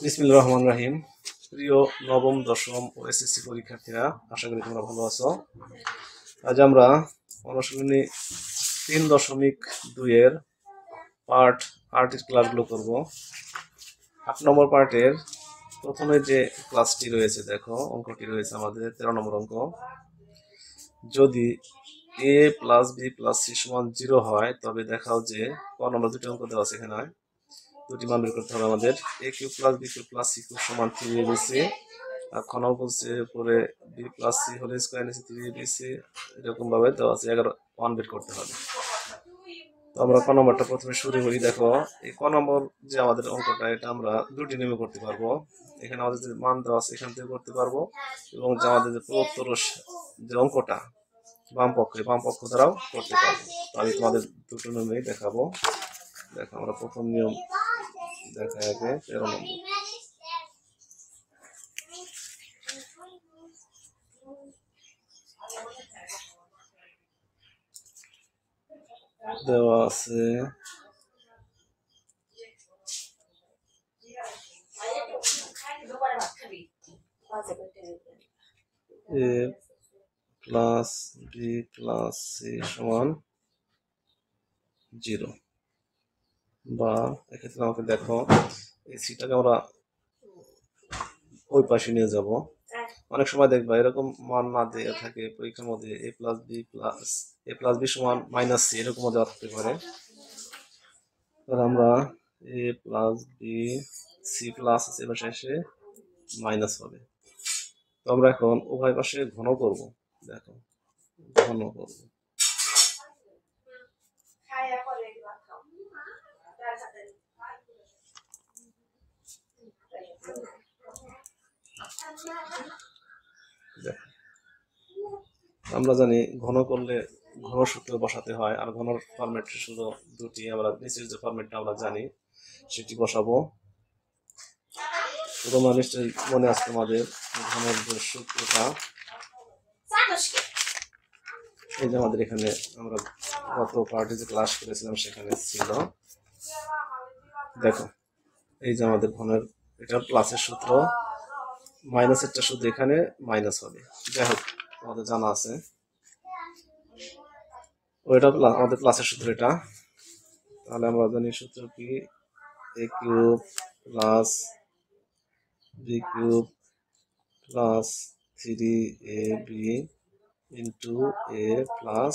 বিসমিল্লাহির রহমানির রহিম। প্রিয় নবম দশম ও এসএসসি পরীক্ষার্থীরা, আশা করি তোমরা ভালো আছো। আজ আমরা অনুশীলনী 3.2 এর পার্ট 8 এর ক্লাসগুলো করব। 8 নম্বর পার্টের প্রথমে যে ক্লাসটি রয়েছে, দেখো অঙ্কটি রয়েছে আমাদের 13 নম্বর অঙ্ক। যদি a plus b plus c সমান 0 হয় তবে দেখাও যে ক নম্বর দুটি অঙ্ক দেওয়া আছে, এখানে দুটি মান বের করতে হবে আমাদের। a cube plus b cube plus c cube সমান 3abc, আর খ নম্বর বলছে উপরে b plus c whole square নিচে 3abc, এরকম ভাবে দেওয়া আছে। 11 মান বের করতে হবে। তো আমরা ক নম্বরটা প্রথমে শুরু করি। দেখো এই ক নম্বর যে আমাদের অঙ্কটা, এটা আমরা দুটি নিয়মে করতে পারবো। এখানে আমাদের যে মান দেওয়া আছে এখান থেকে করতে পারবো, এবং যে আমাদের যে প্রদত্ত যে অঙ্কটা বাম পক্ষ দ্বারাও করতে পারবো। তো আমি তোমাদের দুটো নিয়মেই দেখাবো। দেখো আমরা প্রথম নিয়ম দেখা আগে 13 নম্বর। দেওয়া আছে a plus B plus C সমান 0, বা এক্ষেত্রে আমাকে দেখো এই সিটাকে আমরা ওই পাশে নিয়ে যাব। অনেক সময় দেখবা এরকম মান না দেওয়া থাকে পরীক্ষার মধ্যে, a প্লাস বি সমান মাইনাস সি, এরকম দেওয়া থাকতে পারে। তাহলে আমরা a plus B C plus এবার শেষে মাইনাস হবে। তো আমরা এখন উভয় পাশে ঘন করব। দেখো ঘন করব। আমরা জানি ঘন করলে ঘন সূত্র বসাতে হয়, আর ঘনর ফরম্যাট শুধু দুটি। আমরা নিচের যে ফরম্যাটটা আমরা জানি সেটি বসাবো। তোমরা নিশ্চয়ই মনে আছে তোমাদের ঘনের যে সূত্রটা, এই যে আমাদের এখানে আমরা গত পার্টে যে ক্লাস করেছিলাম সেখানে ছিল। দেখো এই যে আমাদের ঘনের এটা প্লাসের সূত্র, মাইনাসেরটা শুধু এখানে মাইনাস হবে। যাই হোক আমাদের জানা আছে, ওইটা আমাদের প্লাসের সূত্র এটা। তাহলে আমরা জানি সূত্র কি, a cube plus B cube plus 3ab into a plus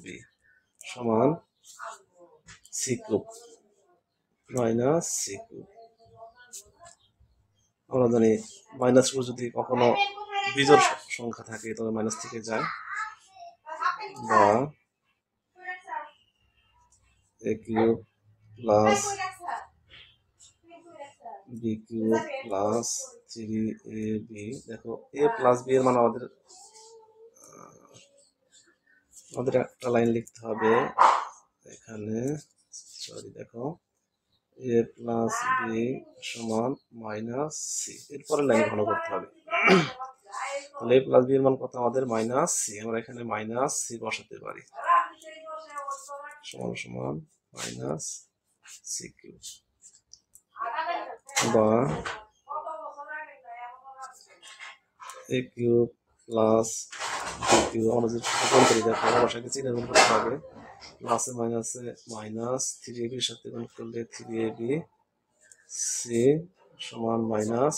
B সমান C cube minus C cube. আমরা জানি মাইনাস যদি কখনো বিজোড় সংখ্যা থাকে তবে মাইনাস থেকে যায়, বা a cube plus B cube plus 3ab। দেখো a প্লাস বি এর মান আমাদের একটা লাইন লিখতে হবে এখানে, সরি দেখো a প্লাস বি সমান মাইনাস সি, এরপরে লাইন ঘন করতে হবে। তাহলে a প্লাস বি এর মান কত আমাদের মাইনাস সি, আমরা এখানে মাইনাস সি বসাতে পারি, সমান সমান মাইনাস সি কিউব, বা a cube plus B cube. আমরা যদি গুণ করি, দেখো অবশ্যই চিহ্ন গুণ করতে হবে, প্লাসে মাইনাসে মাইনাস 3ab এর সাথে গুণ করলে 3ab সি সমান মাইনাস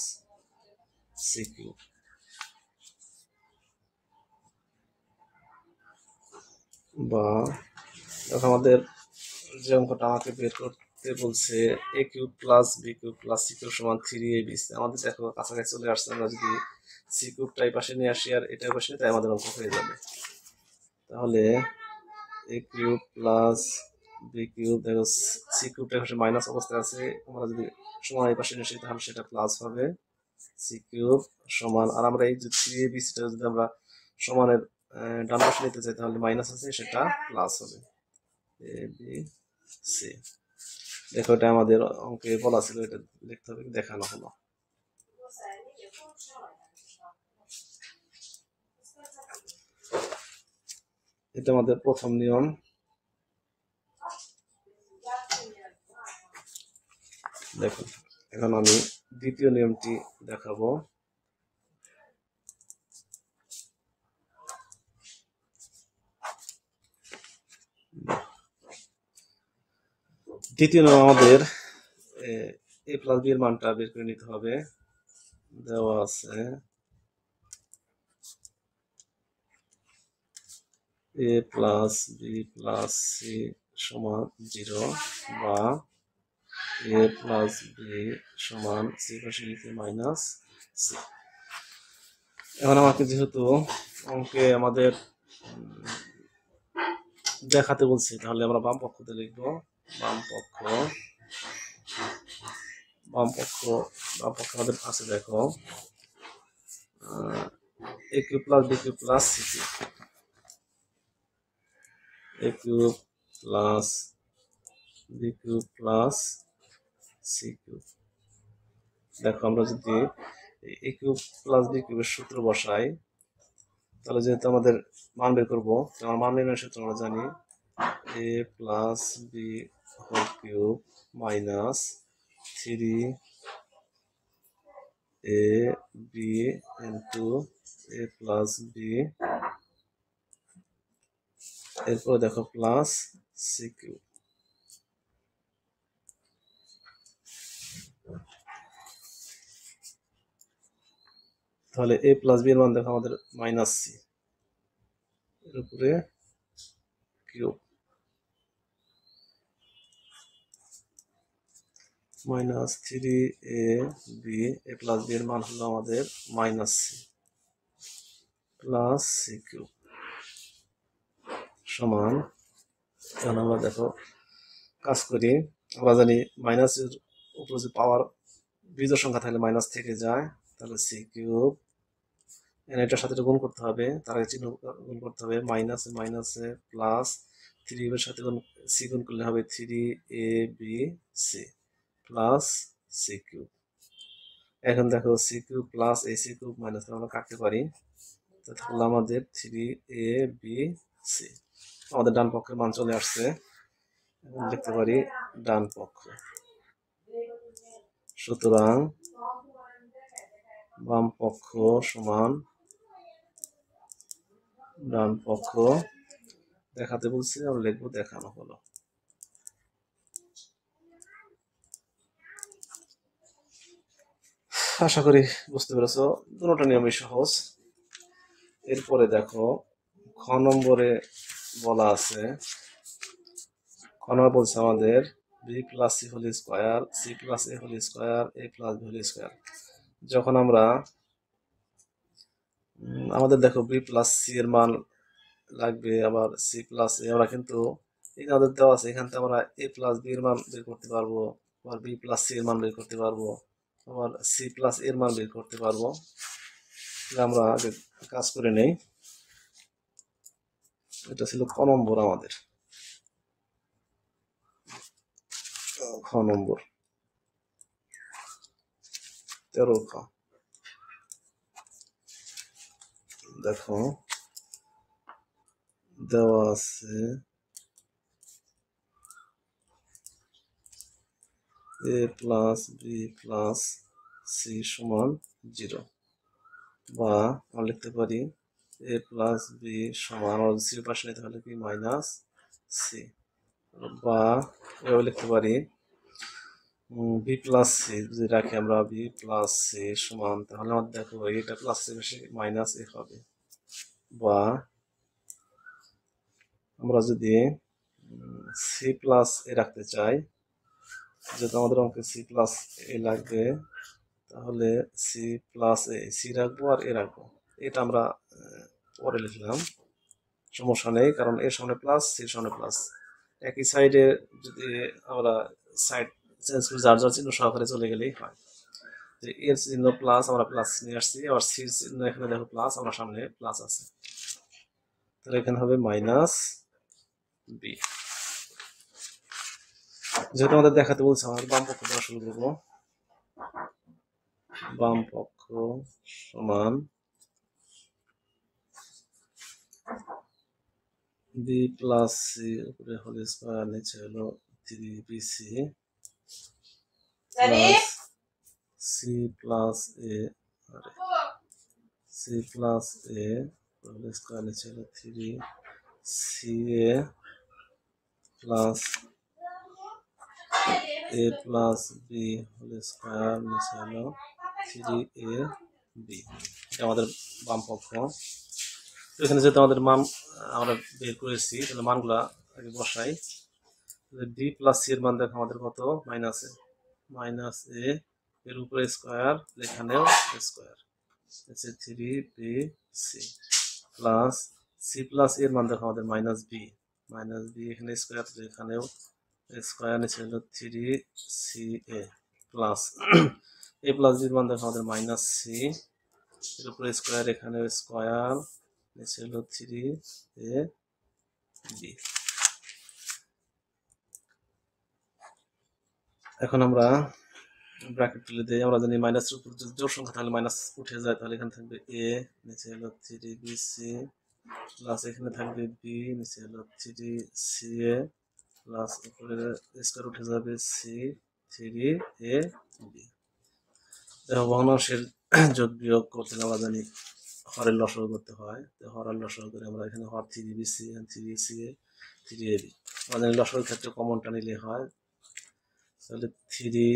সি কিউব, বা দেখো আমাদের যে অঙ্কটা আমাকে বের করতে বলছে a cube plus B cube plus C cube সমান 3ab, আমাদের দেখো কাছাকাছি চলে আসছে। আমরা যদি সি কিউবটা এই পাশে নিয়ে আসি আর এটা পাশে, তাই আমাদের অঙ্ক হয়ে যাবে। তাহলে a cube plus B cube, দেখো সি কিউবটা এখানে মাইনাস অবস্থায় আছে, আমরা যদি সমান এই পাশে নিয়ে আসি তাহলে সেটা প্লাস হবে, সি কিউব সমান, আর আমরা এই যে 3ab টা যদি আমরা সমানের ডান পাশে নিতে চাই তাহলে মাইনাস আছে, সেটা প্লাস হবে এ বি সি। দেখো এটা আমাদের অঙ্কে বলা ছিল, এটা লিখতে হবে, দেখানো হলো। এটা আমাদের প্রথম নিয়ম। দেখুন এখন আমি দ্বিতীয় নিয়মটি দেখাবো। দ্বিতীয় নিয়ম আমাদের a প্লাস b এর মানটা বের করে নিতে হবে। দেওয়া আছে a plus b plus c সমান 0 বা a প্লাস b সমান c পাশে লিখে মাইনাস c। এখন আমাকে যেহেতু অঙ্কে আমাদের দেখাতে বলছি, তাহলে আমরা বাম পক্ষতে লিখবো। বাম পক্ষ আমাদের আছে, দেখো a cube plus b cube plus c cube, a cube plus b cube plus c cube. দেখো আমরা যদি a কিউব প্লাস b কিউবের সূত্র বসাই, তাহলে যেহেতু আমাদের মান বের করবো, আমার মান নির্ণয়ের সূত্র আমরা জানি a plus b whole cube minus 3ab into a plus b, এরপরে দেখো প্লাস c কিউব। তাহলে a প্লাস b এর মান দেখো আমাদের মাইনাস c, এর উপরে cube minus 3ab, a plus b এর মান হলো আমাদের minus c plus c cube সমান। এখন আমরা দেখো কাজ করি, আমরা জানি মাইনাসের উপরে যে পাওয়ার বিজোড় সংখ্যা থাকলে মাইনাস থেকে যায়, তাহলে c কিউব এটার সাথে গুণ করতে হবে, তার আগে চিহ্ন গুণ করতে হবে, মাইনাসে মাইনাসে প্লাস 3 এর সাথে c গুণ করলে হবে 3abc প্লাস c কিউব। এখন দেখো c cube plus ac cube minus আমরা কাটতে পারি, তাহলে আমাদের 3abc আমাদের ডান পক্ষের মান চলে আসছে। এখন লিখতে পারি ডান পক্ষ। সুতরাং বাম পক্ষ সমান ডান পক্ষ। দেখাতে বলছি, আমরা লিখবো দেখানো হলো। আশা করি বুঝতে পেরেছো, দুটোটা নিয়মই সহজ। এরপরে দেখো খ নম্বরে বলা আছে, খ নম্বর বলছে আমাদের b plus c whole square, c plus a whole square, a plus b whole square. যখন আমরা আমাদের দেখো b প্লাস c এর মান লাগবে, আবার c প্লাস a, আমরা কিন্তু এই আমাদের দেওয়া আছে, এখান থেকে আমরা a প্লাস b এর মান বের করতে পারবো, আবার b প্লাস c এর মান বের করতে পারবো, আবার c প্লাস এর মান বের করতে পারবো। আমরা আগে কাজ করে নেই। এটা ছিল ক নম্বর আমাদের, খ নম্বর 13 খ। দেখো দেওয়া আছে a plus b plus c সমান 0, বা আমরা লিখতে পারি a প্লাস b সমান, আমরা c এর পাশে নিতে হলে কি মাইনাস c, বা এভাবে লিখতে পারি b প্লাস c যদি রাখি আমরা b প্লাস c সমান, তাহলে আমাদের দেখো এটা প্লাস c বেশি মাইনাস a হবে। বা আমরা যদি c প্লাস a রাখতে চাই, যেহেতু আমাদের অঙ্কে c প্লাস a লাগবে, তাহলে c প্লাস a, c রাখবো আর a রাখবো। এটা আমরা পরে লিখলাম, সমস্যা নেই, কারণ এর সামনে প্লাস সির সামনে প্লাস, একই সাইডে যদি আমরা সাইড চেঞ্জ করে যার যার চিহ্ন সহকারে চলে গেলেই হয়। এর চিহ্ন প্লাস, আমরা প্লাস নিয়ে আসছি, আবার সির চিহ্ন এখানে দেখো প্লাস, আমরা সামনে প্লাস আছে, তাহলে এখানে হবে মাইনাস বি। যেহেতু আমাদের দেখাতে বলছে, আমাদের বাম পক্ষ দেওয়া শুরু করবো। বাম পক্ষ সমান বি প্লাস সি উপরে হোল স্কোয়ার, নিচে হলো 3bc plus C plus A C plus A square নিচে হলো 3 C A plus A plus B whole square নিচে হলো 3 এ বি। এটা আমাদের বাম পক্ষ। তো এখানে যেহেতু আমাদের মান আমরা বের করেছি, তাহলে মানগুলা আগে বসাই। বি প্লাস সি এর মান দেখো আমাদের কত, মাইনাস এ এর উপরে স্কোয়ার, এখানেও square, 3bc plus C plus এর মান দেখো আমাদের মাইনাস বি এখানে স্কোয়ার, এখানেও স্কোয়ার, নিচে হলো 3ca প্লাস এ প্লাস বির মান দেখো আমাদের মাইনাস সি এর উপরে স্কোয়ার, এখানে স্কোয়ার, নিচে হলো 3ab। এখন আমরা ব্র্যাকেট তুলে দিই। আমরা জানি মাইনাসের উপর যদি জোড় সংখ্যা তাহলে মাইনাস উঠে যায়, তাহলে এখানে থাকবে এ, নিচে হলো 3bc প্লাস এখানে থাকবে বি, নিচে হলো 3ca প্লাস উপরে স্কয়ার উঠে যাবে সি 3ab। দেখো ভগ্নাংশের যোগ বিয়োগ করতে আমরা জানি হরের লসাগু করতে হয়। তো হরের লসাগু করে আমরা এখানে হর 3bc, 3ca 3ab। আমরা জানি লসাগুর ক্ষেত্রে কমনটা নিলে হয়, তাহলে 3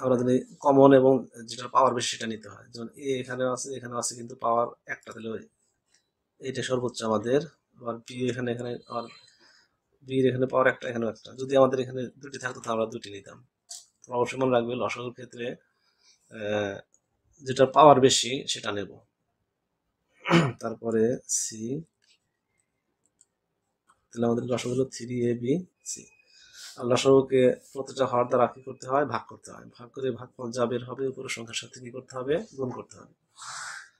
আমরা জানি কমন এবং যেটা পাওয়ার বেশি সেটা নিতে হয়। যেমন এ এখানে আছে কিন্তু পাওয়ার একটা, তাহলে এইটা সর্বোচ্চ আমাদের। আবার বি এখানে আর বির এখানে পাওয়ার একটা, এখানেও একটা। যদি আমাদের এখানে দুটি থাকতো তাহলে আমরা দুটি নিতাম। অবশ্যই মনে রাখবে লসাগুর ক্ষেত্রে যেটা পাওয়ার বেশি সেটা নেব। তারপরে সি, তাহলে আমাদের লসাগু হলো 3abc। আর লসাগুকে প্রতিটা হর দ্বারা কি করতে হয়, ভাগ করতে হয়। ভাগ করে ভাগফল যা বের হবে উপরের সংখ্যার সাথে কি করতে হবে, গুণ করতে হবে।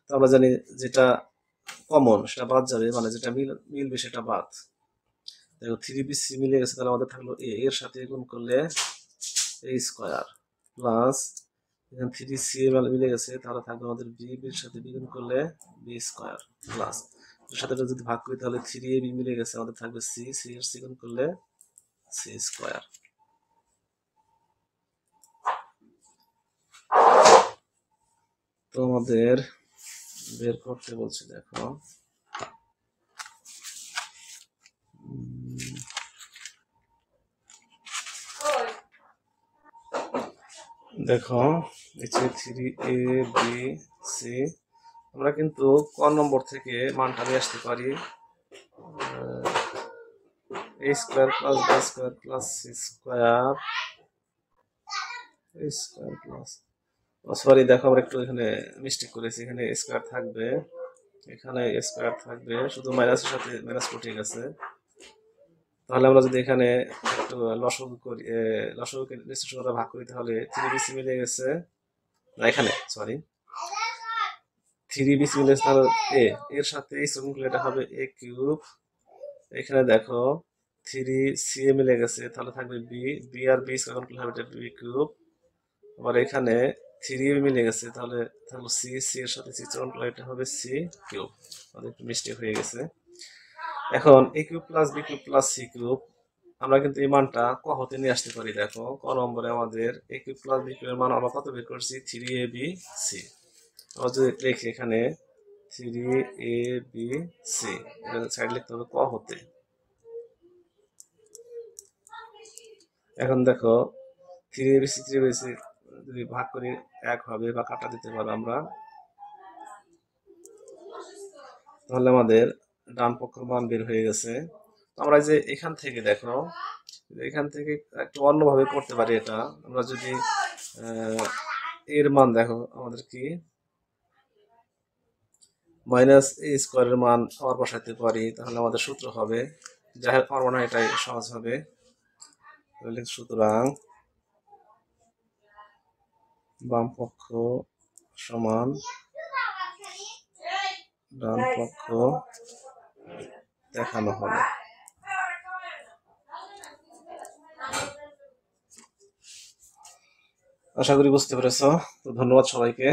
তো আমরা জানি যেটা কমন সেটা বাদ যাবে, মানে যেটা মিলবে সেটা বাদ। দেখো 3bc মিলে গেছে, তাহলে আমাদের থাকলো এ, এর সাথে গুণ করলে এ স্কোয়ার প্লাস এখানে 3ca মিলে গেছে, তাহলে থাকবে আমাদের বি, বির সাথে গুণ করলে বি স্কোয়ার প্লাস এর সাথে যদি ভাগ করি তাহলে 3ab মিলে গেছে, আমাদের থাকবে সি, সি এর সি গুণ করলে সি স্কোয়ার। তো আমাদের বের করতে বলছি, দেখো দেখো 3abc। আমরা কিন্তু ক নম্বর থেকে মানটা নিয়ে আসতে পারি, a square plus b square plus c square plus, sorry দেখো আমরা একটু এখানে মিস্টেক করেছি, এখানে স্কোয়ার থাকবে, এখানে স্কোয়ার থাকবে, শুধু মাইনাসের সাথে মাইনাস ঠিক আছে। তাহলে আমরা যদি এখানে একটু লসাগু করি, লসাগুকে নিশ্চিত করে ভাগ করি, তাহলে 3bc মিলে গেছে, না এখানে সরি 3bc মিলে গেছে, তাহলে এ এর সাথে এই গুণ এটা হবে a কিউব। এখানে দেখো 3ca মিলে গেছে, তাহলে থাকবে বি, বি আর বি স্কয়ার গুণ হবে এটা বি কিউব। আবার এখানে 3 মিলে গেছে, তাহলে থাকলো সি, সি এর সাথে সি গুণ এটা হবে সি কিউব। আমাদের একটু মিস্টেক হয়ে গেছে। এখন A cube plus B cube plus C cube আমরা কিন্তু এই মানটা ক হতে নিয়ে আসতে পারি। দেখো ক নম্বরে আমাদের এ কিউব প্লাস বি কিউবের মান আমরা কত বের করছি, 3abc। আমরা যদি লিখি এখানে 3abc, এটা সাইড লিখতে হবে ক হতে। এখন দেখো 3abc যদি ভাগ করি 1 হবে, বা কাটা দিতে পারো আমরা, তাহলে আমাদের ডান পক্ষের মান বের হয়ে গেছে। আমরা যে এখান থেকে দেখো, এখান থেকে একটু অন্যভাবে করতে পারি এটা। আমরা যদি এর মান দেখো আমাদের কি মাইনাস এ স্কোয়ারের মান আবার বসাতে পারি, তাহলে আমাদের সূত্র হবে, যাই হোক আমার মনে হয় এটাই সহজ হবে। সুতরাং বাম পক্ষ সমান ডান পক্ষ দেখানো হবে। আশা করি বুঝতে পেরেছ। তো ধন্যবাদ সবাইকে।